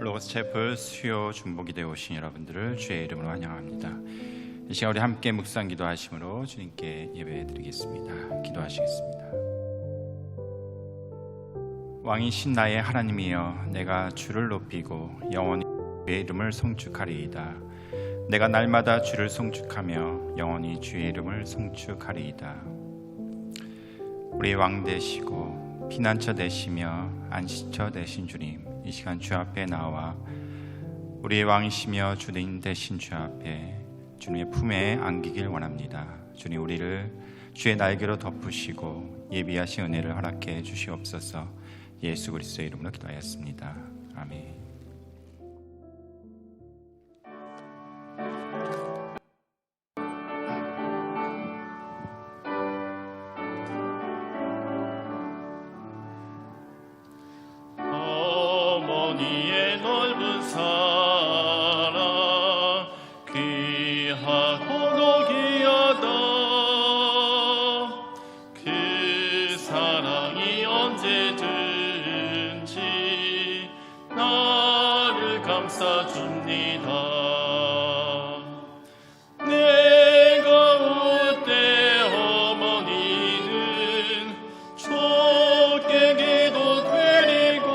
로고스 채플 수요 중보기도에 오신 여러분들을 주의 이름으로 환영합니다. 이 시간 우리 함께 묵상 기도하심으로 주님께 예배드리겠습니다. 기도하시겠습니다. 왕이신 나의 하나님이여, 내가 주를 높이고 영원히 주의 이름을 송축하리이다. 내가 날마다 주를 송축하며 영원히 주의 이름을 송축하리이다. 우리 왕 되시고 피난처 되시며 안식처 되신 주님, 이 시간 주 앞에 나와 우리의 왕이시며 주님 되신 주 앞에 주님의 품에 안기길 원합니다. 주님, 우리를 주의 날개로 덮으시고 예비하신 은혜를 허락해 주시옵소서. 예수 그리스도의 이름으로 기도하였습니다. 아멘. 어머니의 넓은 사랑 귀하고도 귀하다. 그 사랑이 언제든지 나를 감싸줍니다. 내가 올 때 어머니는 좁게 기도드리고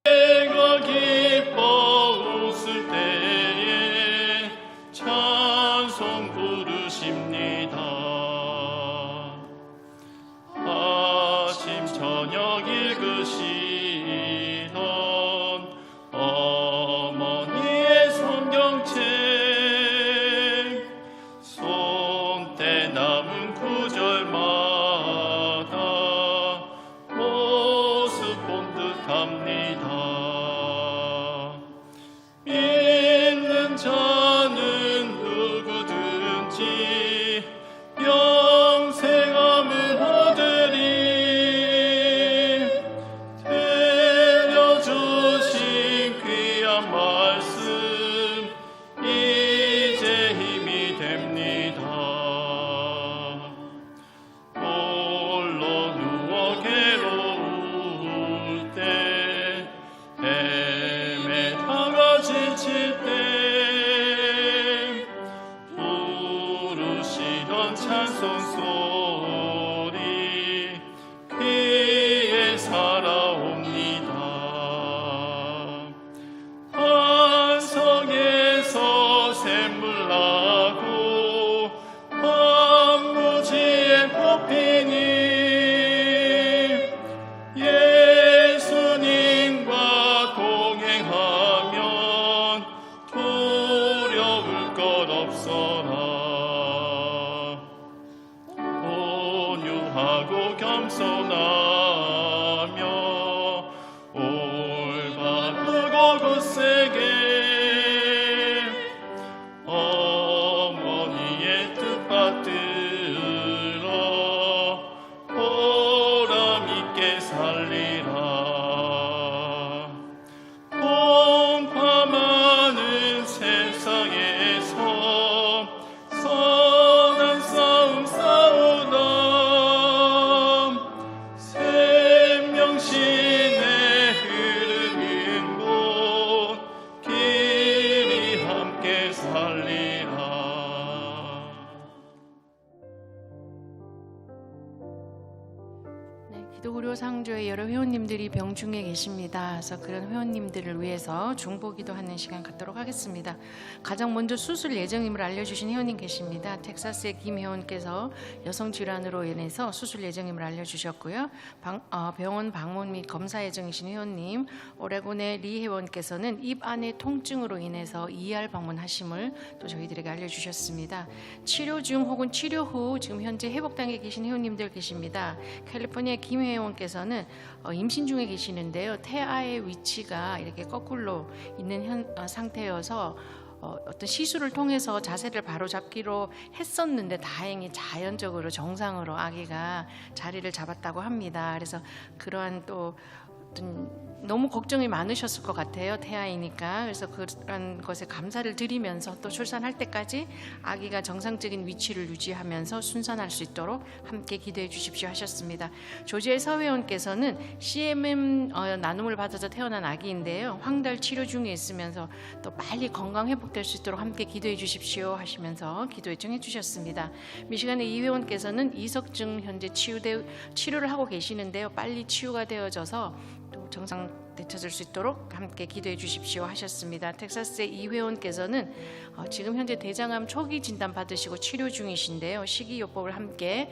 내가 기뻐 웃을 때에 찬송 부르십니다. 아침 저녁 읽으시던 어머니의 성경책, 손때 남은 구절마다 모습 본 듯합니다. 믿는 자는 누구든지 영생함을 얻으리. 들려주신 귀한 말씀 이제 힘이 됩니다. 홀로 누워 괴로울 때, 헤매다가 지칠 때 부르시던 찬송 소리 귀에 살아옵니다. 반석에서 샘물 나고 황무지에 꽃피니 예수님과 동행하면 두려울 것 없어라. 온유하고 겸손하며 올바르고 굳세게 어머니의 뜻 받들어 보람있게 살리라. 공파 많은 세상에서 선한 싸움 싸우다 생명신의 흐르는 곳 길이 함께 살리라. 네, 기도구려 상조의 여러 회원님들이 병중에 계십니다. 그래서 그런 회원님들을 위해서 중보기도하는 시간 갖도록 하겠습니다. 가장 먼저 수술 예정임을 알려주신 회원님 계십니다. 텍사스의 김 회원께서 여성 질환으로 인해서 수술 예정임을 알려주셨고요. 병원 방문 및 검사 예정이신 회원님, 오레곤의 리 회원께서는 입 안의 통증으로 인해서 ER 방문하심을 또 저희들에게 알려주셨습니다. 치료 중 혹은 치료 후 지금 현재 회복 단계에 계신 회원님들 계십니다. 캘리포니아 김 회원께서는 임신 중에 계시는데요. 태아의 위치가 이렇게 거꾸로 있는 상태여서 어떤 시술을 통해서 자세를 바로 잡기로 했었는데 다행히 자연적으로 정상으로 아기가 자리를 잡았다고 합니다. 그래서 그러한 또 너무 걱정이 많으셨을 것 같아요. 태아이니까. 그래서 그런 것에 감사를 드리면서 또 출산할 때까지 아기가 정상적인 위치를 유지하면서 순산할 수 있도록 함께 기도해 주십시오 하셨습니다. 조지엘 서회원께서는 CMM 나눔을 받아서 태어난 아기인데요. 황달 치료 중에 있으면서 또 빨리 건강 회복될 수 있도록 함께 기도해 주십시오 하시면서 기도 요청해 주셨습니다. 미시간의 이 회원께서는 이석증 현재 치료를 하고 계시는데요. 빨리 치유가 되어져서 또 정상 되찾을 수 있도록 함께 기도해 주십시오 하셨습니다. 텍사스의 이 회원께서는 지금 현재 대장암 초기 진단 받으시고 치료 중이신데요. 식이요법을 함께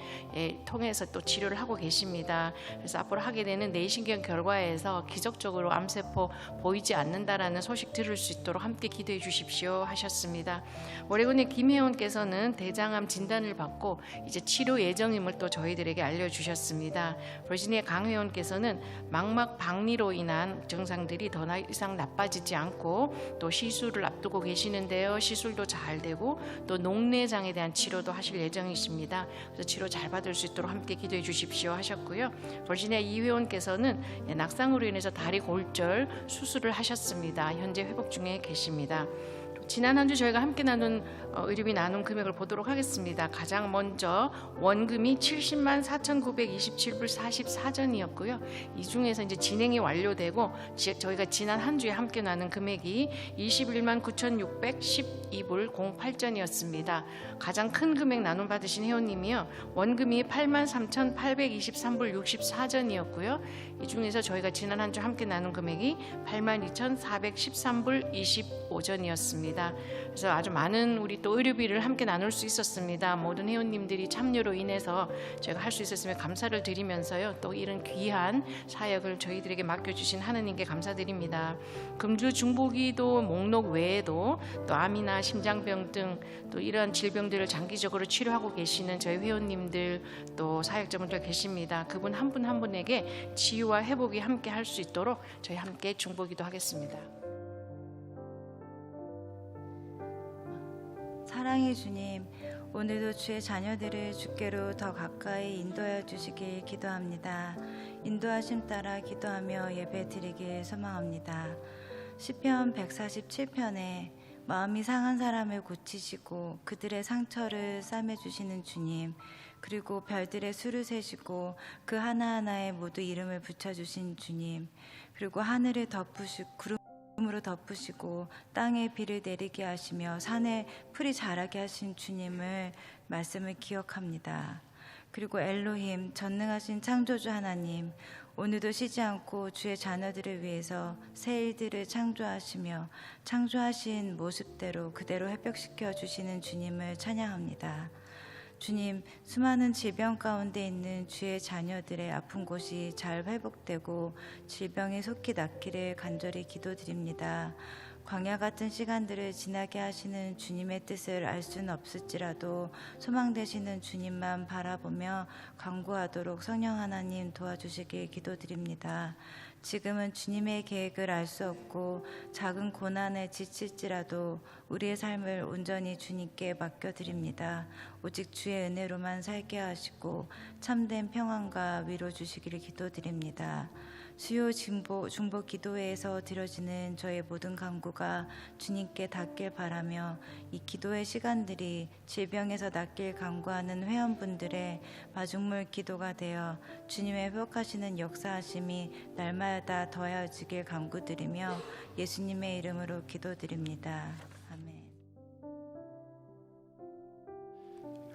통해서 또 치료를 하고 계십니다. 그래서 앞으로 하게 되는 내신경 결과에서 기적적으로 암세포 보이지 않는다라는 소식 들을 수 있도록 함께 기도해 주십시오 하셨습니다. 오레곤의 김 회원께서는 대장암 진단을 받고 이제 치료 예정임을 또 저희들에게 알려주셨습니다. 버지니아 강 회원께서는 망막 박리로 인한 증상들이 더 이상 나빠지지 않고 또 시술을 앞두고 계시는데요. 시술도 잘 되고 또 녹내장에 대한 치료도 하실 예정이십니다. 그래서 치료 잘 받을 수 있도록 함께 기도해 주십시오 하셨고요. 버지니아 이 회원께서는 낙상으로 인해서 다리 골절 수술을 하셨습니다. 현재 회복 중에 계십니다. 지난 한 주 저희가 함께 나눈 의료비 나눔 금액을 보도록 하겠습니다. 가장 먼저 원금이 70만 4,927불 44전이었고요. 이 중에서 이제 진행이 완료되고 저희가 지난 한 주에 함께 나눈 금액이 21만 9,612불 08전이었습니다. 가장 큰 금액 나눔 받으신 회원님이요. 원금이 8만 3,823불 64전이었고요. 이 중에서 저희가 지난 한 주 함께 나눈 금액이 8만 2,413불 25전이었습니다. 그래서 아주 많은 우리 또 의료비를 함께 나눌 수 있었습니다. 모든 회원님들이 참여로 인해서 저희가 할 수 있었으면 감사를 드리면서요. 또 이런 귀한 사역을 저희들에게 맡겨주신 하느님께 감사드립니다. 금주 중보기도 목록 외에도 또 암이나 심장병 등 또 이러한 질병들을 장기적으로 치료하고 계시는 저희 회원님들 또 사역자분들 계십니다. 그분 한 분 한 분에게 치유와 회복이 함께 할 수 있도록 저희 함께 중보기도 하겠습니다. 사랑의 주님, 오늘도 주의 자녀들을 주께로 더 가까이 인도하여 주시길 기도합니다. 인도하심 따라 기도하며 예배 드리길 소망합니다. 시편 147편에 마음이 상한 사람을 고치시고 그들의 상처를 싸매주시는 주님, 그리고 별들의 수를 세시고 그 하나하나에 모두 이름을 붙여주신 주님, 그리고 하늘을 덮으시고 구름으로 덮으시고 땅에 비를 내리게 하시며 산에 풀이 자라게 하신 주님을 말씀을 기억합니다. 그리고 엘로힘 전능하신 창조주 하나님, 오늘도 쉬지 않고 주의 자녀들을 위해서 새 일들을 창조하시며 창조하신 모습대로 그대로 회복시켜 주시는 주님을 찬양합니다. 주님, 수많은 질병 가운데 있는 주의 자녀들의 아픈 곳이 잘 회복되고 질병이 속히 낫기를 간절히 기도드립니다. 광야 같은 시간들을 지나게 하시는 주님의 뜻을 알 수는 없을지라도 소망 되시는 주님만 바라보며 간구하도록 성령 하나님 도와주시길 기도드립니다. 지금은 주님의 계획을 알 수 없고 작은 고난에 지칠지라도 우리의 삶을 온전히 주님께 맡겨드립니다. 오직 주의 은혜로만 살게 하시고 참된 평안과 위로 주시기를 기도드립니다. 수요 중보 기도회에서 드려지는 저의 모든 간구가 주님께 닿길 바라며 이 기도의 시간들이 질병에서 낫길 간구하는 회원분들의 마중물 기도가 되어 주님의 회복하시는 역사하심이 날마다 더하여지길 간구드리며 예수님의 이름으로 기도드립니다. 아멘.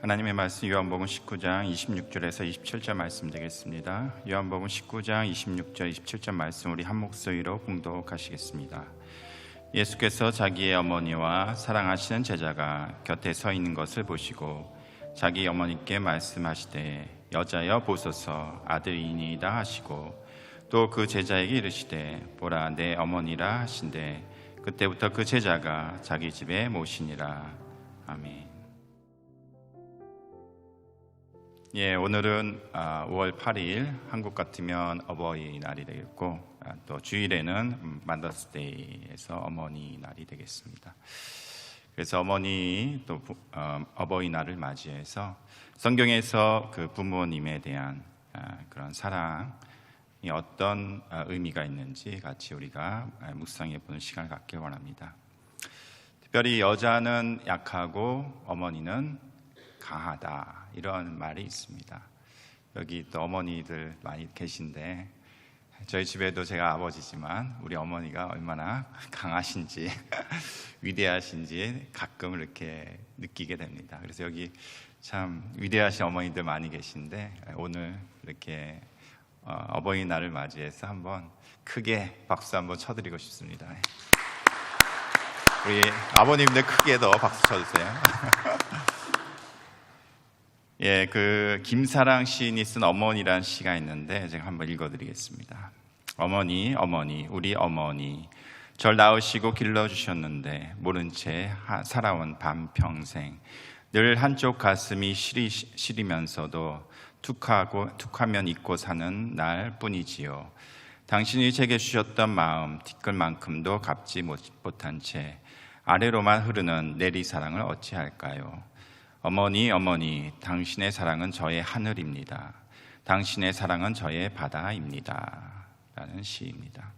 하나님의 말씀 요한복음 19장 26절에서 27절 말씀 되겠습니다. 요한복음 19장 26절 27절 말씀 우리 한 목소리로 봉독하시겠습니다. 예수께서 자기의 어머니와 사랑하시는 제자가 곁에 서 있는 것을 보시고 자기 어머니께 말씀하시되 여자여 보소서 아들이니이다 하시고 또 그 제자에게 이르시되 보라 내 어머니라 하신대 그때부터 그 제자가 자기 집에 모시니라. 아멘. 예, 오늘은 5월 8일 한국 같으면 어버이날이 되겠고 또 주일에는 마더스데이에서 어머니날이 되겠습니다. 그래서 어머니 또 어버이날을 맞이해서 성경에서 그 부모님에 대한 그런 사랑 어떤 의미가 있는지 같이 우리가 묵상해 보는 시간을 갖길 원합니다. 특별히 여자는 약하고 어머니는 강하다, 이런 말이 있습니다. 여기 또 어머니들 많이 계신데 저희 집에도 제가 아버지지만 우리 어머니가 얼마나 강하신지 위대하신지 가끔 이렇게 느끼게 됩니다. 그래서 여기 참 위대하신 어머니들 많이 계신데 오늘 이렇게 어버이날을 맞이해서 한번 크게 박수 한번 쳐드리고 싶습니다. 우리 아버님들 크게 더 박수 쳐주세요. 예, 그 김사랑 시인이 쓴 어머니라는 시가 있는데 제가 한번 읽어드리겠습니다. 어머니, 어머니, 우리 어머니, 절 낳으시고 길러주셨는데 모른 채 살아온 밤평생 늘 한쪽 가슴이 시리면서도 툭하면 잊고 사는 날 뿐이지요. 당신이 제게 주셨던 마음 티끌만큼도 갚지 못한 채 아래로만 흐르는 내리사랑을 어찌할까요? 어머니, 어머니, 당신의 사랑은 저의 하늘입니다. 당신의 사랑은 저의 바다입니다. 라는 시입니다.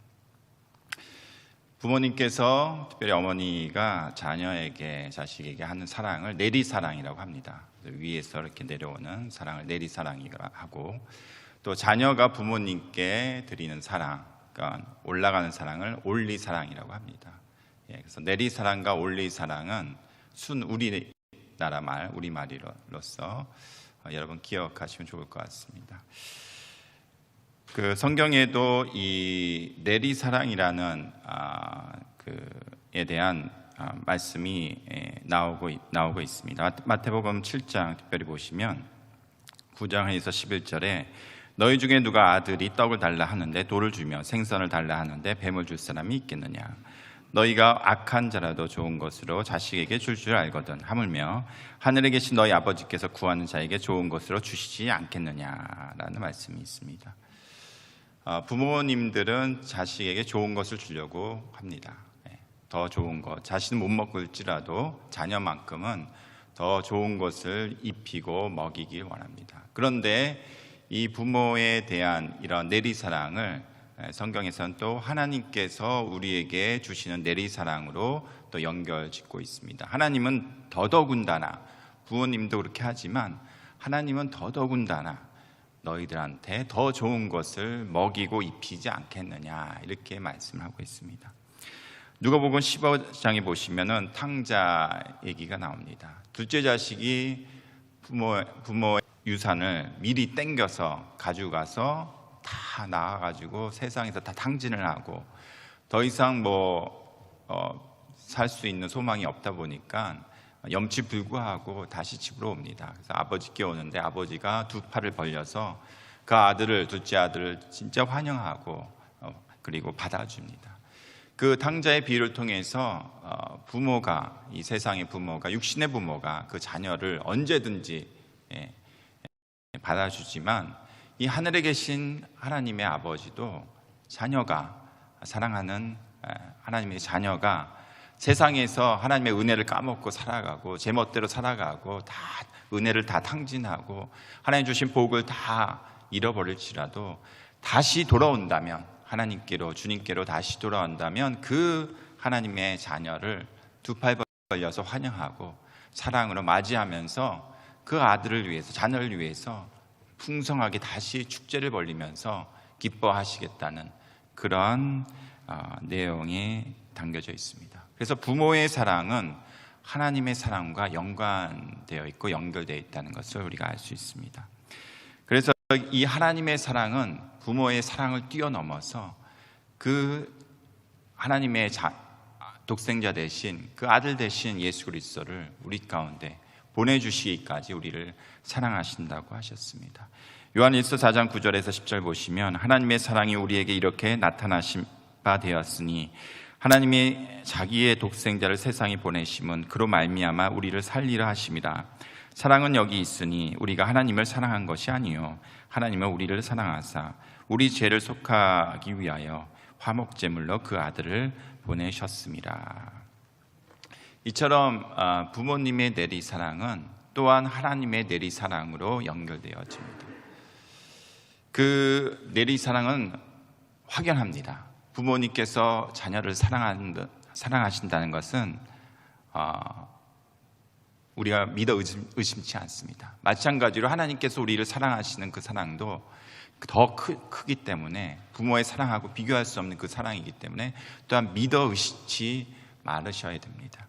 부모님께서, 특별히 어머니가 자식에게 하는 사랑을 내리사랑이라고 합니다. 위에서 이렇게 내려오는 사랑을 내리사랑이라고 하고, 또 자녀가 부모님께 드리는 사랑, 그러니까 올라가는 사랑을 올리사랑이라고 합니다. 예, 그래서 내리사랑과 올리사랑은 우리나라 말, 우리말로서 여러분 기억하시면 좋을 것 같습니다. 그 성경에도 이 내리사랑이라는 그에 대한 말씀이 나오고 있습니다. 마태복음 7장 특별히 보시면 9장에서 11절에 너희 중에 누가 아들이 떡을 달라 하는데 돌을 주며 생선을 달라 하는데 뱀을 줄 사람이 있겠느냐? 너희가 악한 자라도 좋은 것으로 자식에게 줄 알거든 하물며 하늘에 계신 너희 아버지께서 구하는 자에게 좋은 것으로 주시지 않겠느냐라는 말씀이 있습니다. 부모님들은 자식에게 좋은 것을 주려고 합니다. 더 좋은 것, 자신은 못 먹을지라도 자녀만큼은 더 좋은 것을 입히고 먹이길 원합니다. 그런데 이 부모에 대한 이런 내리사랑을 성경에서는 또 하나님께서 우리에게 주시는 내리사랑으로 또 연결짓고 있습니다. 하나님은 더더군다나, 부모님도 그렇게 하지만 하나님은 더더군다나 너희들한테 더 좋은 것을 먹이고 입히지 않겠느냐, 이렇게 말씀을 하고 있습니다. 누가복음 15장에 보시면은 탕자 얘기가 나옵니다. 둘째 자식이 부모의 유산을 미리 땡겨서 가져가서 다 나가가지고 세상에서 다 탕진을 하고 더 이상 살 수 있는 소망이 없다 보니까 염치불구하고 다시 집으로 옵니다. 그래서 아버지께 오는데 아버지가 두 팔을 벌려서 그 둘째 아들을 진짜 환영하고 그리고 받아줍니다. 그 탕자의 비유를 통해서 이 세상의 부모가, 육신의 부모가 그 자녀를 언제든지 받아주지만 이 하늘에 계신 하나님의 아버지도 사랑하는 하나님의 자녀가 세상에서 하나님의 은혜를 까먹고 살아가고 제멋대로 살아가고 다 은혜를 다 탕진하고 하나님 주신 복을 다 잃어버릴지라도 다시 돌아온다면, 하나님께로, 주님께로 다시 돌아온다면 그 하나님의 자녀를 두 팔 벌려서 환영하고 사랑으로 맞이하면서 그 아들을 위해서, 자녀를 위해서 풍성하게 다시 축제를 벌리면서 기뻐하시겠다는 그런 내용이 담겨져 있습니다. 그래서 부모의 사랑은 하나님의 사랑과 연관되어 있고 연결되어 있다는 것을 우리가 알 수 있습니다. 그래서 이 하나님의 사랑은 부모의 사랑을 뛰어넘어서 그 하나님의 독생자 대신 그 아들 대신 예수 그리스도를 우리 가운데 보내주시기까지 우리를 사랑하신다고 하셨습니다. 요한일서 4장 9절에서 10절 보시면 하나님의 사랑이 우리에게 이렇게 나타나신 바 되었으니 하나님이 자기의 독생자를 세상에 보내심은 그로 말미암아 우리를 살리라 하심이라. 사랑은 여기 있으니 우리가 하나님을 사랑한 것이 아니요 하나님은 우리를 사랑하사 우리 죄를 속하기 위하여 화목제물로 그 아들을 보내셨습니다. 이처럼 부모님의 내리사랑은 또한 하나님의 내리사랑으로 연결되어집니다. 그 내리사랑은 확연합니다. 부모님께서 자녀를 사랑하신다는 것은 우리가 믿어 의심치 않습니다. 마찬가지로 하나님께서 우리를 사랑하시는 그 사랑도 더 크기 때문에, 부모의 사랑하고 비교할 수 없는 그 사랑이기 때문에 또한 믿어 의심치 말으셔야 됩니다.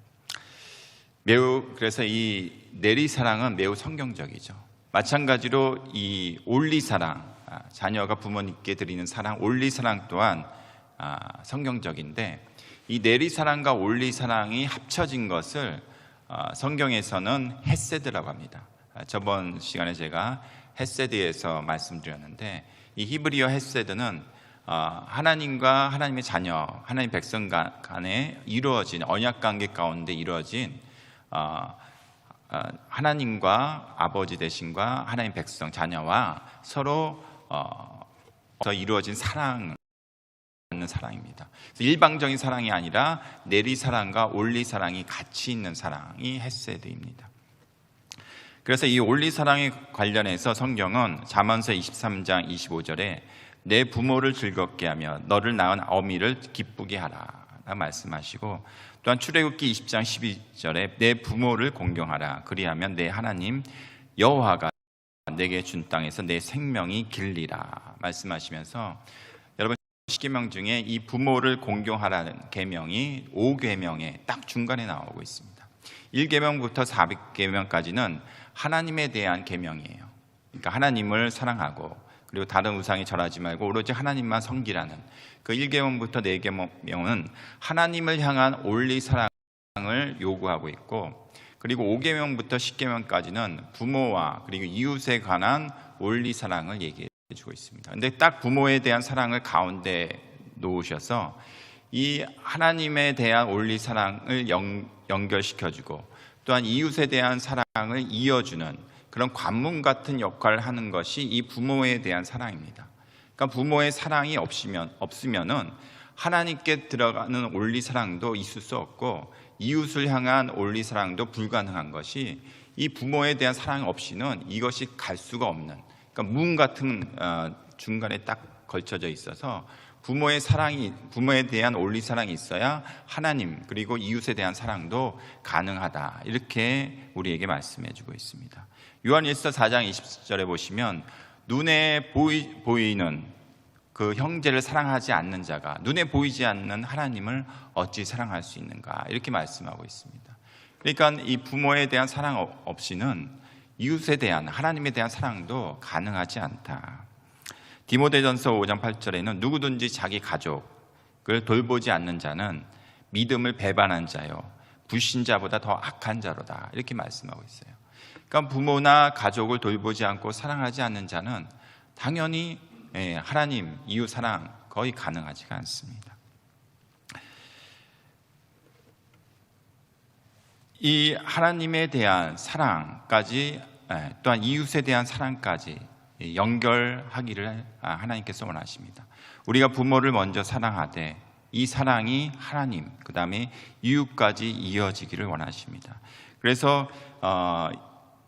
그래서 이 내리사랑은 매우 성경적이죠. 마찬가지로 이 올리사랑, 자녀가 부모님께 드리는 사랑, 올리사랑 또한 성경적인데, 이 내리사랑과 올리사랑이 합쳐진 것을 성경에서는 헤세드라고 합니다. 저번 시간에 제가 헤세드에서 말씀드렸는데, 이 히브리어 헤세드는 하나님과 하나님의 자녀, 하나님 백성 간에 이루어진 언약 관계 가운데 이루어진 하나님과 아버지 되신과 하나님 백성 자녀와 서로 이루어진 사랑을 받는 사랑입니다. 일방적인 사랑이 아니라 내리사랑과 올리사랑이 같이 있는 사랑이 헤세드입니다. 그래서 이 올리사랑에 관련해서 성경은 잠언서 23장 25절에 내 부모를 즐겁게 하며 너를 낳은 어미를 기쁘게 하라 말씀하시고, 또한 출애굽기 20장 12절에 내 부모를 공경하라 그리하면 내 하나님 여호와가 내게 준 땅에서 내 생명이 길리라 말씀하시면서, 여러분, 10계명 중에 이 부모를 공경하라는 계명이 5계명에 딱 중간에 나오고 있습니다. 1계명부터 4계명까지는 하나님에 대한 계명이에요. 그러니까 하나님을 사랑하고, 그리고 다른 우상에 절하지 말고 오로지 하나님만 섬기라는 그 1계명부터 4계명은 하나님을 향한 올리 사랑을 요구하고 있고, 그리고 5계명부터 10계명까지는 부모와 그리고 이웃에 관한 올리 사랑을 얘기해 주고 있습니다. 근데 딱 부모에 대한 사랑을 가운데 놓으셔서 이 하나님에 대한 올리 사랑을 연결시켜주고, 또한 이웃에 대한 사랑을 이어주는 그런 관문 같은 역할을 하는 것이 이 부모에 대한 사랑입니다. 그러니까 부모의 사랑이 없으면은 하나님께 들어가는 올리 사랑도 있을 수 없고, 이웃을 향한 올리 사랑도 불가능한 것이, 이 부모에 대한 사랑 없이는 이것이 갈 수가 없는, 그러니까 문 같은 중간에 딱 걸쳐져 있어서 부모에 대한 올리 사랑이 있어야 하나님 그리고 이웃에 대한 사랑도 가능하다, 이렇게 우리에게 말씀해주고 있습니다. 요한일서 4장 20절에 보시면 눈에 보이는 그 형제를 사랑하지 않는 자가 눈에 보이지 않는 하나님을 어찌 사랑할 수 있는가, 이렇게 말씀하고 있습니다. 그러니까 이 부모에 대한 사랑 없이는 이웃에 대한 하나님에 대한 사랑도 가능하지 않다. 디모데전서 5장 8절에는 누구든지 자기 가족을 돌보지 않는 자는 믿음을 배반한 자요 불신자보다 더 악한 자로다, 이렇게 말씀하고 있어요. 그러니까 부모나 가족을 돌보지 않고 사랑하지 않는 자는 당연히 하나님, 이웃 사랑 거의 가능하지가 않습니다. 이 하나님에 대한 사랑까지, 또한 이웃에 대한 사랑까지 연결하기를 하나님께서 원하십니다. 우리가 부모를 먼저 사랑하되 이 사랑이 하나님, 그 다음에 이웃까지 이어지기를 원하십니다. 그래서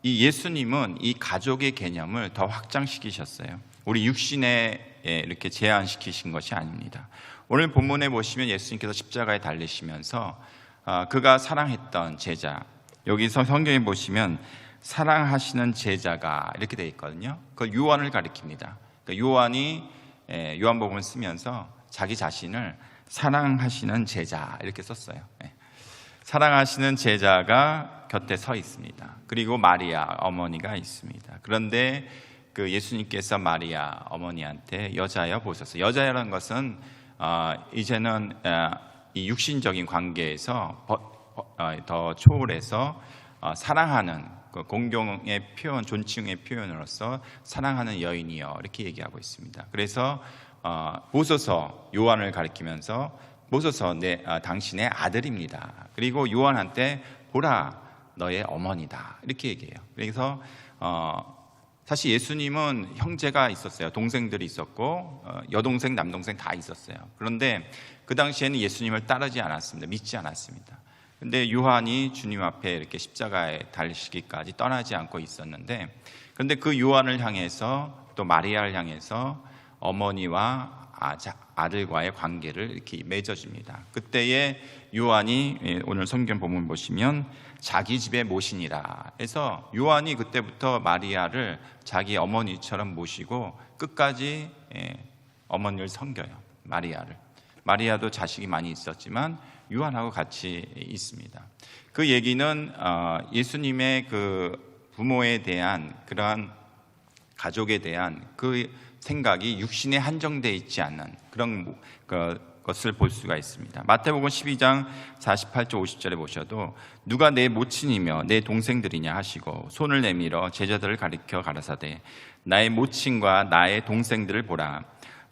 이 예수님은 이 가족의 개념을 더 확장시키셨어요. 우리 육신에 이렇게 제한시키신 것이 아닙니다. 오늘 본문에 보시면 예수님께서 십자가에 달리시면서 그가 사랑했던 제자, 여기서 성경에 보시면 사랑하시는 제자가 이렇게 되어 있거든요. 그걸 요한을 가리킵니다. 그러니까 요한이 요한복음을 쓰면서 자기 자신을 사랑하시는 제자 이렇게 썼어요. 사랑하시는 제자가 곁에 서 있습니다. 그리고 마리아 어머니가 있습니다. 그런데 그 예수님께서 마리아 어머니한테 여자여 보소서. 여자라는 것은 이제는 이 육신적인 관계에서 더 초월해서 사랑하는 그 공경의 표현, 존칭의 표현으로서 사랑하는 여인이여, 이렇게 얘기하고 있습니다. 그래서 보소서, 요한을 가리키면서 보소서, 당신의 아들입니다. 그리고 요한한테 보라, 너의 어머니다, 이렇게 얘기해요. 그래서 사실 예수님은 형제가 있었어요. 동생들이 있었고 여동생, 남동생 다 있었어요. 그런데 그 당시에는 예수님을 따르지 않았습니다. 믿지 않았습니다. 근데 요한이 주님 앞에 이렇게 십자가에 달리시기까지 떠나지 않고 있었는데, 그런데 그 요한을 향해서 또 마리아를 향해서 어머니와 아들과의 관계를 이렇게 맺어줍니다. 그때에 요한이 오늘 성경 본문 보시면 자기 집에 모시니라 해서 요한이 그때부터 마리아를 자기 어머니처럼 모시고 끝까지 어머니를 섬겨요. 마리아도 자식이 많이 있었지만 요한하고 같이 있습니다. 그 얘기는 예수님의 그 부모에 대한 그러한 가족에 대한 그 생각이 육신에 한정되어 있지 않는 그런 것을 볼 수가 있습니다. 마태복음 12장 48절 50절에 보셔도 누가 내 모친이며 내 동생들이냐 하시고 손을 내밀어 제자들을 가리켜 가라사대 나의 모친과 나의 동생들을 보라.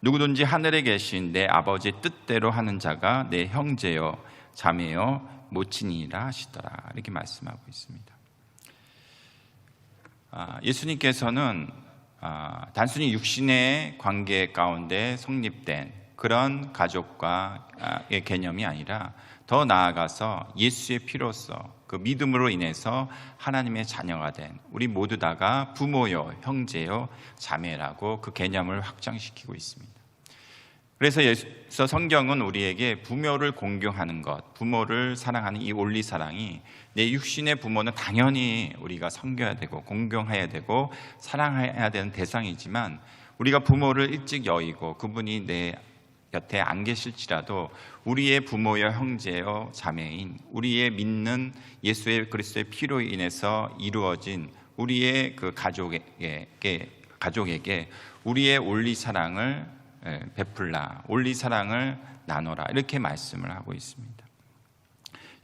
누구든지 하늘에 계신 내 아버지의 뜻대로 하는 자가 내 형제요 자매요 모친이라 하시더라. 이렇게 말씀하고 있습니다. 예수님께서는 단순히 육신의 관계 가운데 성립된 그런 가족과의 개념이 아니라 더 나아가서 예수의 피로써 그 믿음으로 인해서 하나님의 자녀가 된 우리 모두 다가 부모요, 형제요, 자매라고 그 개념을 확장시키고 있습니다. 그래서 성경은 우리에게 부모를 공경하는 것, 부모를 사랑하는 이 원리사랑이 내 육신의 부모는 당연히 우리가 섬겨야 되고 공경해야 되고 사랑해야 되는 대상이지만 우리가 부모를 일찍 여의고 그분이 내 곁에 안 계실지라도 우리의 부모여 형제여 자매인 우리의 믿는 예수의 그리스도의 피로 인해서 이루어진 우리의 그 가족에게 우리의 원리사랑을 베풀라, 원리사랑을 나눠라 이렇게 말씀을 하고 있습니다.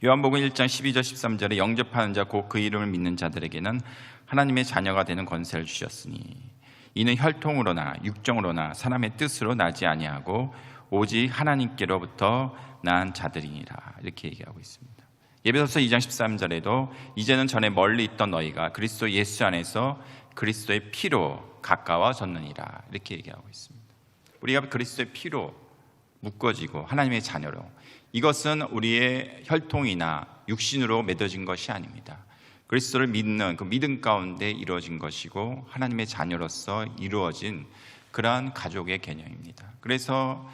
요한복음 1장 12절 13절에 영접하는 자 곧 그 이름을 믿는 자들에게는 하나님의 자녀가 되는 권세를 주셨으니 이는 혈통으로나 육정으로나 사람의 뜻으로 나지 아니하고 오직 하나님께로부터 난 자들이니라 이렇게 얘기하고 있습니다. 에베소서 2장 13절에도 이제는 전에 멀리 있던 너희가 그리스도 예수 안에서 그리스도의 피로 가까워졌느니라 이렇게 얘기하고 있습니다. 우리가 그리스도의 피로 묶어지고 하나님의 자녀로, 이것은 우리의 혈통이나 육신으로 맺어진 것이 아닙니다. 그리스도를 믿는 그 믿음 가운데 이루어진 것이고 하나님의 자녀로서 이루어진 그러한 가족의 개념입니다. 그래서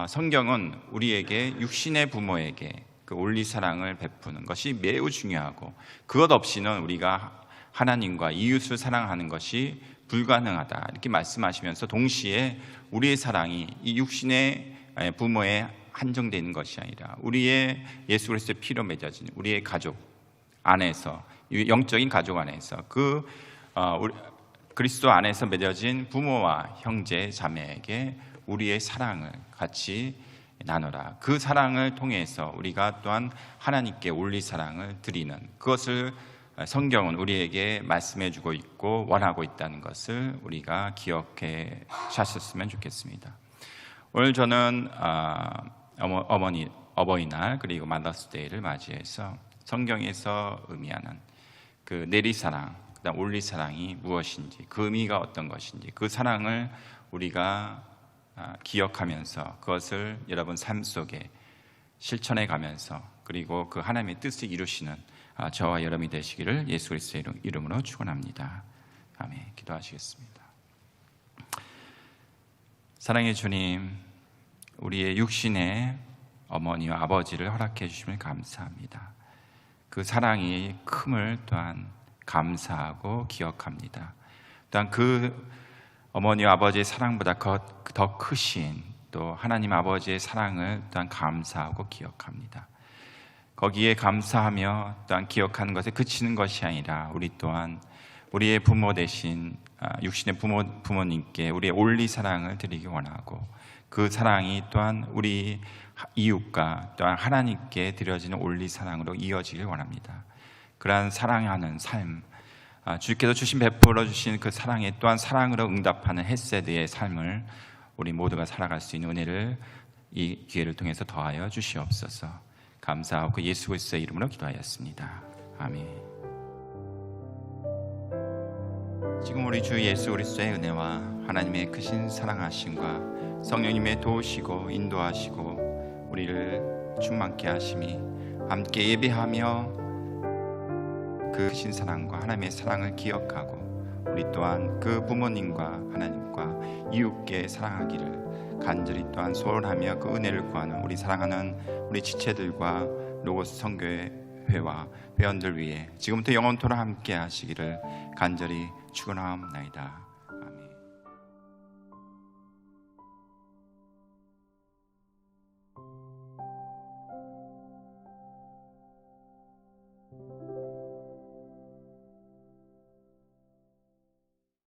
성경은 우리에게 육신의 부모에게 그 원리사랑을 베푸는 것이 매우 중요하고 그것 없이는 우리가 하나님과 이웃을 사랑하는 것이 불가능하다 이렇게 말씀하시면서 동시에 우리의 사랑이 이 육신의 부모에 한정되어 있는 것이 아니라 우리의 예수 그리스도의 피로 맺어진 우리의 가족 안에서, 영적인 가족 안에서 그리스도 안에서 맺어진 부모와 형제 자매에게 우리의 사랑을 같이 나누라. 그 사랑을 통해서 우리가 또한 하나님께 원리사랑을 드리는 그것을 성경은 우리에게 말씀해 주고 있고 원하고 있다는 것을 우리가 기억해 하셨으면 좋겠습니다. 오늘 저는 어버이날 그리고 마더스데이를 맞이해서 성경에서 의미하는 그 내리사랑, 그다음 올리사랑이 무엇인지, 그 의미가 어떤 것인지, 그 사랑을 우리가 기억하면서 그것을 여러분 삶 속에 실천해 가면서 그리고 그 하나님의 뜻을 이루시는 저와 여러분이 되시기를 예수 그리스도의 이름으로 축원합니다. 아멘. 기도하시겠습니다. 사랑의 주님, 우리의 육신의 어머니와 아버지를 허락해 주심을 감사합니다. 그 사랑이 큼을 또한 감사하고 기억합니다. 또한 그 어머니와 아버지의 사랑보다 더 크신 또 하나님 아버지의 사랑을 또한 감사하고 기억합니다. 거기에 감사하며 또한 기억하는 것에 그치는 것이 아니라 우리 또한 우리의 부모 되신 육신의 부모님께 우리의 올리 사랑을 드리기 원하고 그 사랑이 또한 우리 이웃과 또한 하나님께 드려지는 올리 사랑으로 이어지길 원합니다. 그러한 사랑하는 삶, 주께서 주신 베풀어 주신 그 사랑에 또한 사랑으로 응답하는 헷세드의 삶을 우리 모두가 살아갈 수 있는 은혜를 이 기회를 통해서 더하여 주시옵소서. 감사하고 예수 그리스도의 이름으로 기도하였습니다. 아멘. 지금 우리 주 예수 그리스도의 은혜와 하나님의 크신 사랑하심과 성령님의 도우시고 인도하시고 우리를 충만케 하심이 함께 예배하며 그 크신 사랑과 하나님의 사랑을 기억하고 우리 또한 그 부모님과 하나님과 이웃께 사랑하기를 간절히 또한 소원하며 그 은혜를 구하는 우리 사랑하는 우리 지체들과 로고스 선교회와 회원들 위해 지금부터 영원토록 함께 하시기를 간절히 축원하옵나이다.